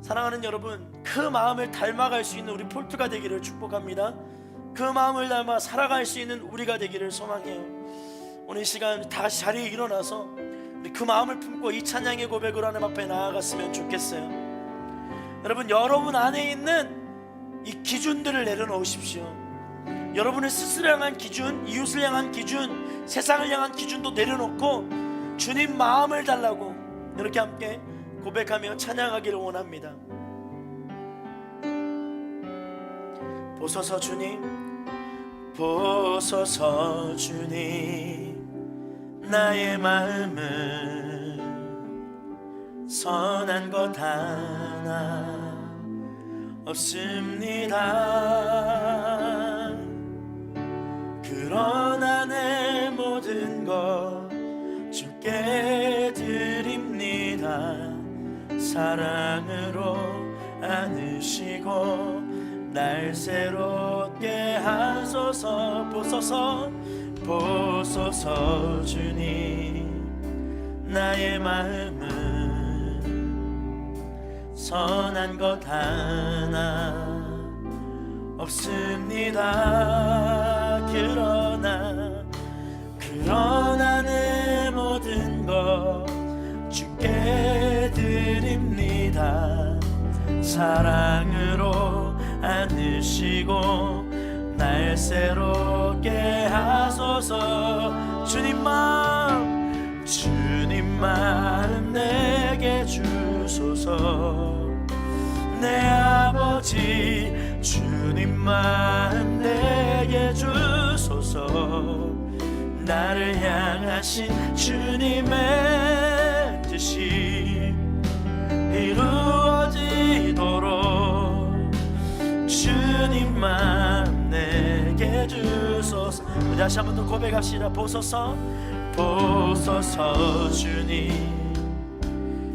사랑하는 여러분, 그 마음을 닮아갈 수 있는 우리 폴트가 되기를 축복합니다. 그 마음을 닮아 살아갈 수 있는 우리가 되기를 소망해요. 오늘 이 시간 다시 자리에 일어나서 우리 그 마음을 품고 이 찬양의 고백으로 하나님 앞에 나아갔으면 좋겠어요. 여러분, 여러분 안에 있는 이 기준들을 내려놓으십시오. 여러분을 스스로 향한 기준, 이웃을 향한 기준, 세상을 향한 기준도 내려놓고 주님 마음을 달라고 이렇게 함께 고백하며 찬양하기를 원합니다. 보소서 주님, 보소서 주님, 나의 마음은 선한 것 하나 없습니다. 그러나 내 모든 것 주께 드립니다. 사랑으로 안으시고 날 새롭게 하소서. 보소서, 보소서 주님, 나의 마음은 선한 것 하나 없습니다. 그러나 내 모든 것 주께 드립니다. 사랑으로 안으시고 날 새롭게 하소서. 주님 마음 내게 주소서. 내 아버지 주 마음 내게 주소서. 나를 향하신 주님의 뜻이 이루어지도록 주님 마음 내게 주소서. 다시 한 번 더 고백합시다. 보소서 보소서 주님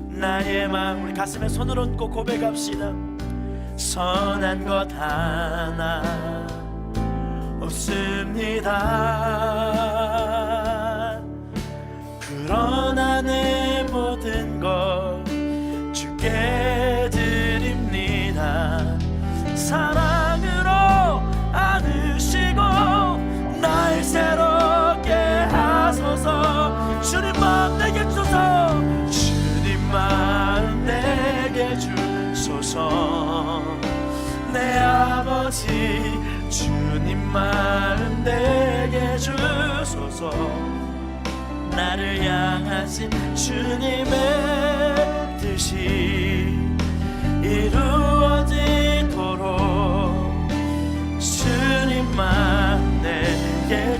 나의 마음. 우리 가슴에 손을 얹고 고백합시다. 선한 것 하나 없습니다. 그러나 내 모든 것 주께 드립니다. 사랑으로 안으시고 날 새롭게 하소서. 주님 마음 내게 주소서. 주님 마음 내게 주소서. 내 아버지 주님 마음 내게 주소서. 나를 향하신 주님의 뜻이 이루어지도록 주님 마음 내게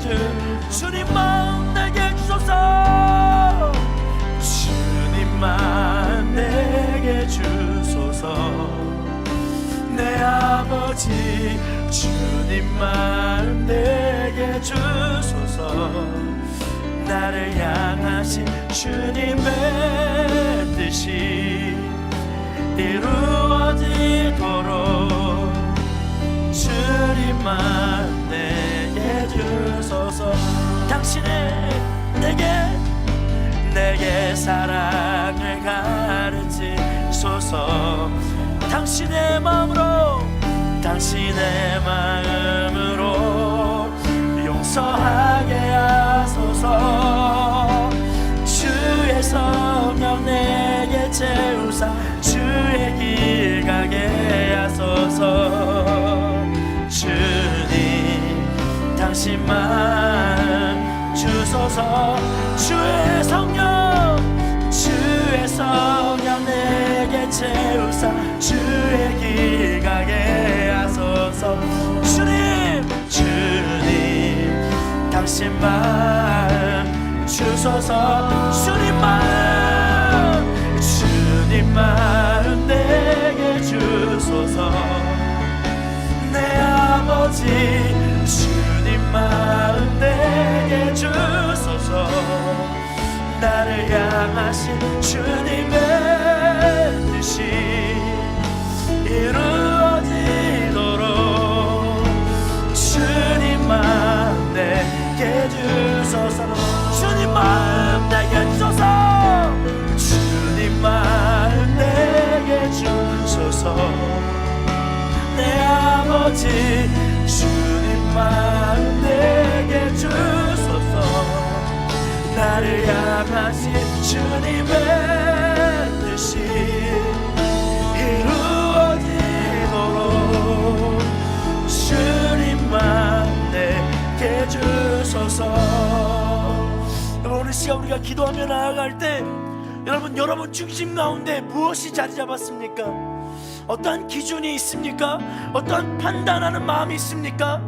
주님 마음 내게 주소서. 주님 마음 내게 주소서. 내 아버지 주님 마음 내게 주소서. 나를 향하신 주님의 뜻이 이루어지도록 주님 마음 내게 주소서. 당신의 내게 사랑을 가르치소서. 당신의 마음으로 용서하게 하소서. 주의 성령 내게 채우사 주의 길 가게 하소서. 주님 당신 마음 주소서. 주의 성령 내게 채우사 주의 길 가게 하소서. 주님 당신 마음 주소서. 주님 마음 내게 주소서. 내 아버지 주님 마음 내게 주소서. 나를 향하신 주님의 뜻이 이루어지도록 주님 마음 내게 주소서. 주님 마음 내게 주소서. 주님 마음 내게 주소서. 내 아버지 주님 마음 내게 주소서. 나를 향하신 주님의 뜻이 이루어지도록 주님 마음 내게 주소서. 오늘 시간 우리가 기도하며 나아갈 때 여러분 중심 가운데 무엇이 자리 잡았습니까? 어떠한 기준이 있습니까? 어떠한 판단하는 마음이 있습니까?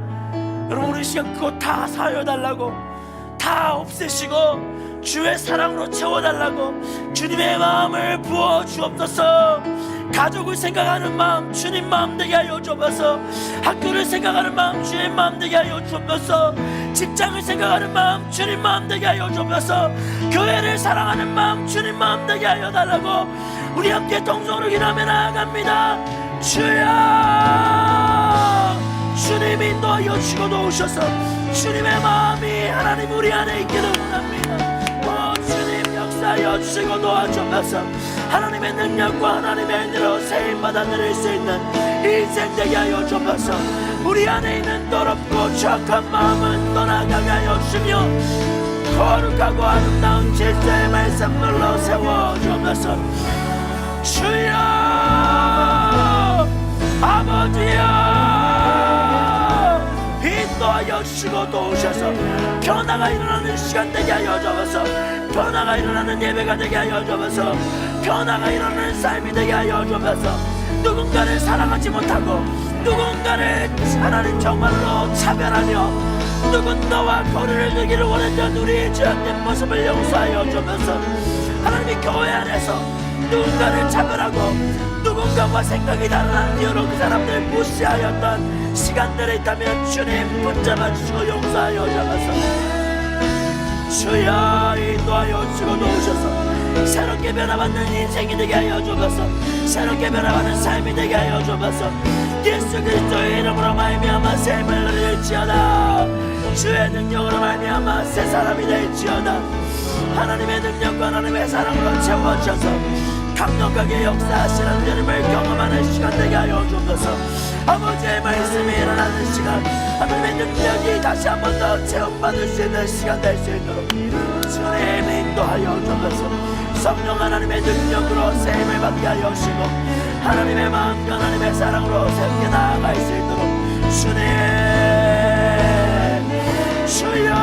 여러분 오늘 시간 그거 다 사여달라고, 다 없애시고 주의 사랑으로 채워달라고 주님의 마음을 부어 주옵소서. 가족을 생각하는 마음 주님 마음 되게 하여 주옵소서. 학교를 생각하는 마음 주님 마음 되게 하여 주옵소서. 직장을 생각하는 마음 주님 마음 되게 하여 주옵소서. 교회를 사랑하는 마음 주님 마음 되게 하여 달라고 우리 함께 동성으로 기도하며 나아갑니다. 주여 주님 인도하여 주시고 도우셔서 주님의 마음이 하나님 우리 안에 있기를 원합니다. 주님 역사하여 주시고 도와주옵소서. 하나님의 능력과 하나님의 은혜로 세임받아 드릴 수 있는 인생 되게 하여 주옵소서. 우리 안에 있는 더럽고 추악한 마음은 떠나가게 하여 주시며 거룩하고 아름다운 질서의 말씀들로 세워 주옵소서. 주여 아버지여 인도하여 주시고 도우셔서 변화가 일어나는 시간 되게 하여 주옵소서. 변화가 일어나는 예배가 되게 하여 주옵소서. 변화가 일어나는 삶이 되게 하여 주옵소서. 누군가를 사랑하지 못하고 누군가를 하나님 정말로 차별하며 누군가와 거리를 두기를 원했던 우리의 죄악된 모습을 용서하여 주면서 하나님이 교회 안에서 누군가를 차별하고 누군가와 생각이 다른 이유로 그 사람들을 무시하였던 시간들이 있다면 주님 붙잡아 주시고 용서하여 주셔서 주여 인도하여 주시고 도우셔서 새롭게 변화받는 인생이 되게 하여 주셔서 새롭게 변화받는 삶이 되게 하여 주셔서 예수 그리스도의 이름으로 말미암아 새 힘을 누릴지어다. 주의 능력으로 말미암아 새 사람이 될지어다. 하나님의 능력과 하나님의 사랑으로 채워주셔서 강력하게 역사하시는 주님을 경험하는 시간 되게 하여 주셔서 아버지의 말씀이 일어나는 시간, 하나님의 능력이 다시 한 번 더 체험받을 수 있는 시간 될 수 있도록 주님 인도하여 주셔서 성령 하나님의 능력으로 새 힘을 받게 하여 주시고 하나님의 마음과 하나님의 사랑으로 새롭게 나아갈 수 있도록 주님 주여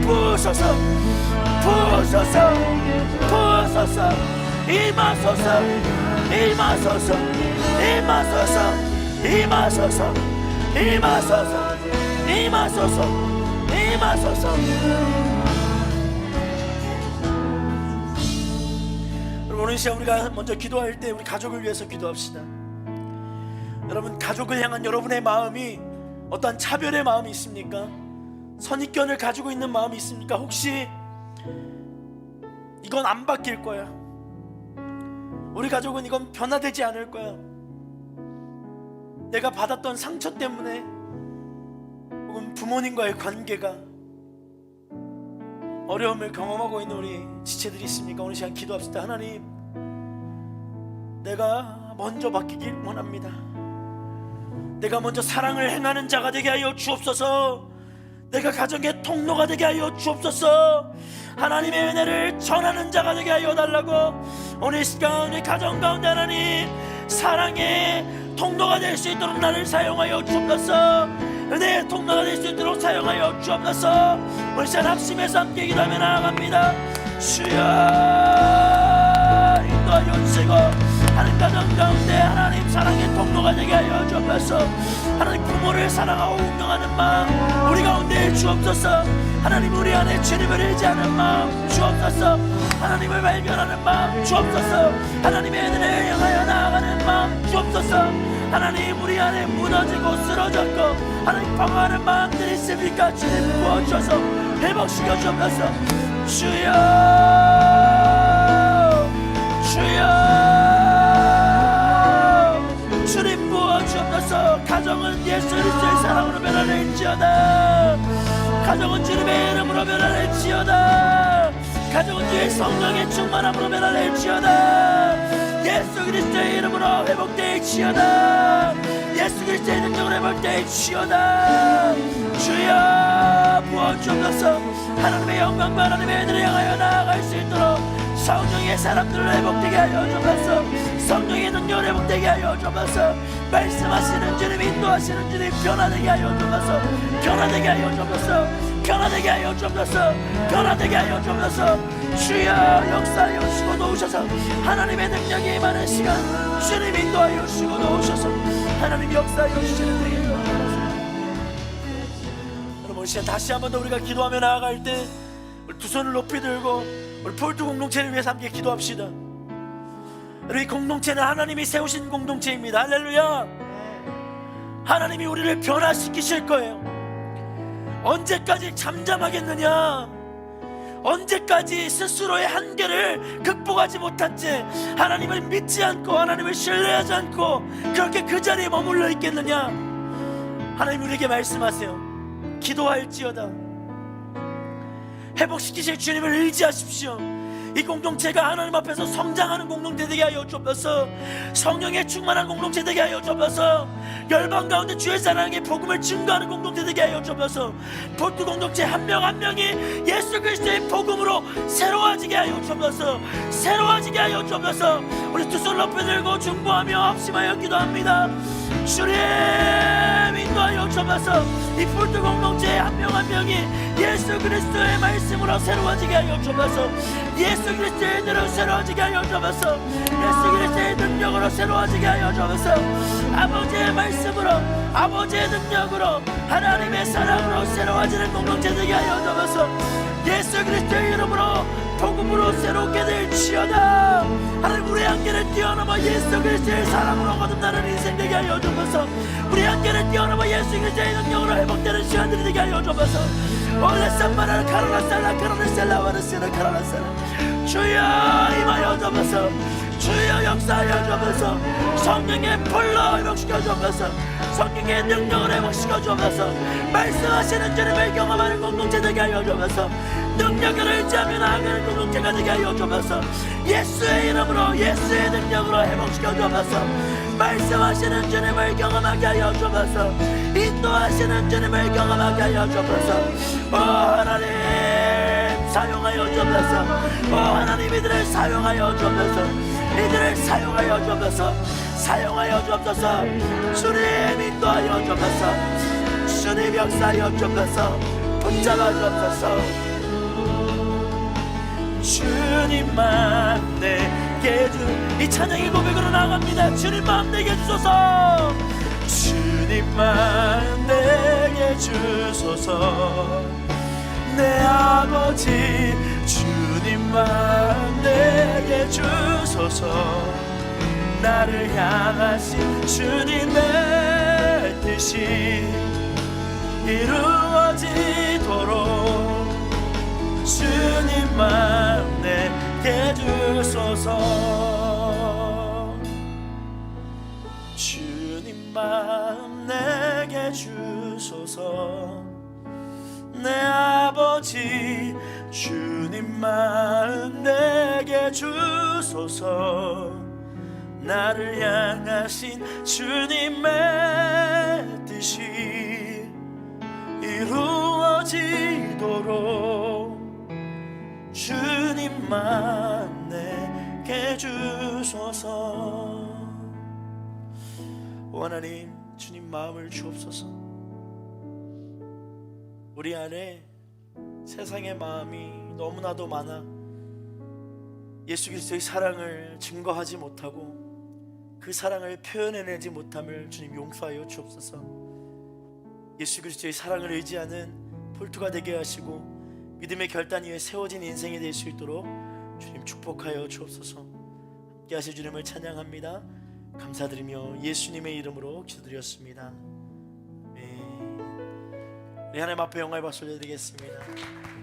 부으소서 부으소서 부으소서 임하소서 임하소서 임하소서 임하소서 임하소서 임하소서 임하소서. 오늘 시간 우리가 먼저 기도할 때 우리 가족을 위해서 기도합시다. 여러분, 가족을 향한 여러분의 마음이 어떠한 차별의 마음이 있습니까? 선입견을 가지고 있는 마음이 있습니까? 혹시 이건 안 바뀔 거야, 우리 가족은 이건 변화되지 않을 거야, 내가 받았던 상처 때문에 혹은 부모님과의 관계가 어려움을 경험하고 있는 우리 지체들이 있습니까? 오늘 시간 기도합시다. 하나님, 내가 먼저 바뀌길 원합니다. 내가 먼저 사랑을 행하는 자가 되게 하여 주옵소서. 내가 가정의 통로가 되게 하여 주옵소서. 하나님의 은혜를 전하는 자가 되게 하여 달라고 오늘 시간 우리 가정 가운데 하나님 사랑의 통로가 될 수 있도록 나를 사용하여 주옵소서. 은혜의 통로가 될 수 있도록 사용하여 주옵소서. 우리 시간 합심해서 함께 기도하며 나아갑니다. 주여 인도하여 주시고 하나님 가정 가운데 하나님 사랑의 통로가 되게 하여 주옵소서. 하나님 부모를 사랑하고 운명하는 마음 우리 가운데 주옵소서. 하나님 우리 안에 주님을 의지하는 마음 주옵소서. 하나님을 발견하는 마음 주옵소서. 하나님의 은혜를 향하여 나아가는 마음 주옵소서. 하나님 우리 안에 무너지고 쓰러졌고 하나님 방황하는 마음들이 있습니까? 주님 부어주셔서 회복시켜 주옵소서. 주여 주여 주님 부어주옵소서. 가정은 예수 그리스도의 사랑으로 변화될지어다. 가정은 주님의 이름으로 변화될지어다. 가정은 주의 성령의 충만함으로 변화될지어다. 예수 그리스도의 이름으로 회복될지어다. 예수 그리스도의 능력으로 회복될지어다. 주여 부어주옵소서. 하나님의 영광과 하나님의 은혜를 향하여 나아갈 수 있도록 성령의 사람들을 회복되게 하여 주옵소서. 성령의 능력을 회복되게 하여 주옵소서. 말씀하시는 주님, 인도하시는 주님, 변화되게 하여 주옵소서. 변화되게 하여 주옵소서. 변화되게 하여 주옵소서. 변화되게 하여 주옵소서. 주여 역사하여 주시고 도우셔서 하나님의 능력이 임하는 시간 주님 인도하여 주시고 도우셔서 하나님 역사하여 주시는 되게 하여 주옵소서. 여러분, 시간 다시 한 번 더 우리가 기도하며 나아갈 때 우리 두 손을 높이 들고 우리 폴드 공동체를 위해서 함께 기도합시다. 우리 공동체는 하나님이 세우신 공동체입니다. 할렐루야. 하나님이 우리를 변화시키실 거예요. 언제까지 잠잠하겠느냐? 언제까지 스스로의 한계를 극복하지 못한 채 하나님을 믿지 않고 하나님을 신뢰하지 않고 그렇게 그 자리에 머물러 있겠느냐? 하나님 우리에게 말씀하세요. 기도할지어다. 회복시키실 주님을 의지하십시오. 이 공동체가 하나님 앞에서 성장하는 공동체 되게 하여 주옵소서. 성령의 충만한 공동체 되게 하여 주옵소서. 열방 가운데 주의 사랑의 복음을 증거하는 공동체 되게 하여 주옵소서. 볼트 공동체 한 명 한 명이 예수 그리스도의 복음으로 새로워지게 하여 주옵소서. 새로워지게 하여 주옵소서. 우리 두 손 높이 들고 중보하며 합심하여 기도합니다. 주님 주님 인도하여 주옵소서. 이 폴트 공동체의 한 명 한 명이 예수 그리스도의 말씀으로 새로워지게 하여 주옵소서. 예수 그리스도의 은혜로 새로워지게 하여 주옵소서. 예수 그리스도의 능력으로 새로워지게 하여 주옵소서. 아버지의 말씀으로, 아버지의 능력으로, 하나님의 사랑으로 새로워지는 공동체 되게 하여 주옵소서. 예수 그리스도의 이름으로 복음으로 새롭게 될지어다. 하나님, 우리 한계를 뛰어넘어 예수 그리스도의 사랑으로 거듭나는 인생 되게 하여 주옵소서. 우리 한계를 뛰어넘어 예수 그리스도의 능력으로 회복되는 시간들이 되게 하여 주옵소서. 올레산마를 카라나살라 카라나살라 와르시는 카라나살라. 주여 임하여 주옵소서. 주여 역사하여 주옵소서. 성령의 불로 회복시켜 주옵소서. 성령의 능력을 회복시켜 주옵소서. 말씀하시는 주님을 경험하는 공동체 되게 하여 주옵소서. 능력을 의지하며 나아가는 공동체가 되게 하여 주옵소서. 예수의 이름으로, 예수의 능력으로 회복시켜 주옵소서. 말씀하시는 주님을 경험하게 하여 주옵소서. 인도하시는 주님을 경험하게 하여 주옵소서. 오 하나님, 사용하여 주옵소서. 오 하나님, 이들을 사용하여 주옵소서. 이들을 사용하여 주옵소서. 사용하여 주옵소서. 주님 인도하여 주옵소서. 주님 역사하여 주옵소서. 붙잡아 주옵소서. 주님만 내게 이 찬양의 고백으로 나갑니다. 주님만 내게 주소서. 주님만 내게 주소서. 내 아버지 주님만 내게 주소서. 나를 향하신 주님의 뜻이 이루어지도록 주님만 내게 주소서. 주님만 내게 주소서. 내 아버지 주님만 내게 주소서. 나를 향하신 주님의 뜻이 이루어지도록 주님만 내게 주소서. 오 하나님, 주님 마음을 주옵소서. 우리 안에 세상의 마음이 너무나도 많아 예수 그리스도의 사랑을 증거하지 못하고 그 사랑을 표현해내지 못함을 주님 용서하여 주옵소서. 예수 그리스도의 사랑을 의지하는 폴트가 되게 하시고 믿음의 결단 위에 세워진 인생이 될 수 있도록 주님 축복하여 주옵소서. 함께 하실 주님을 찬양합니다. 감사드리며 예수님의 이름으로 기도드렸습니다. 우리 하나님 앞에 영광의 박수 올려드리겠습니다.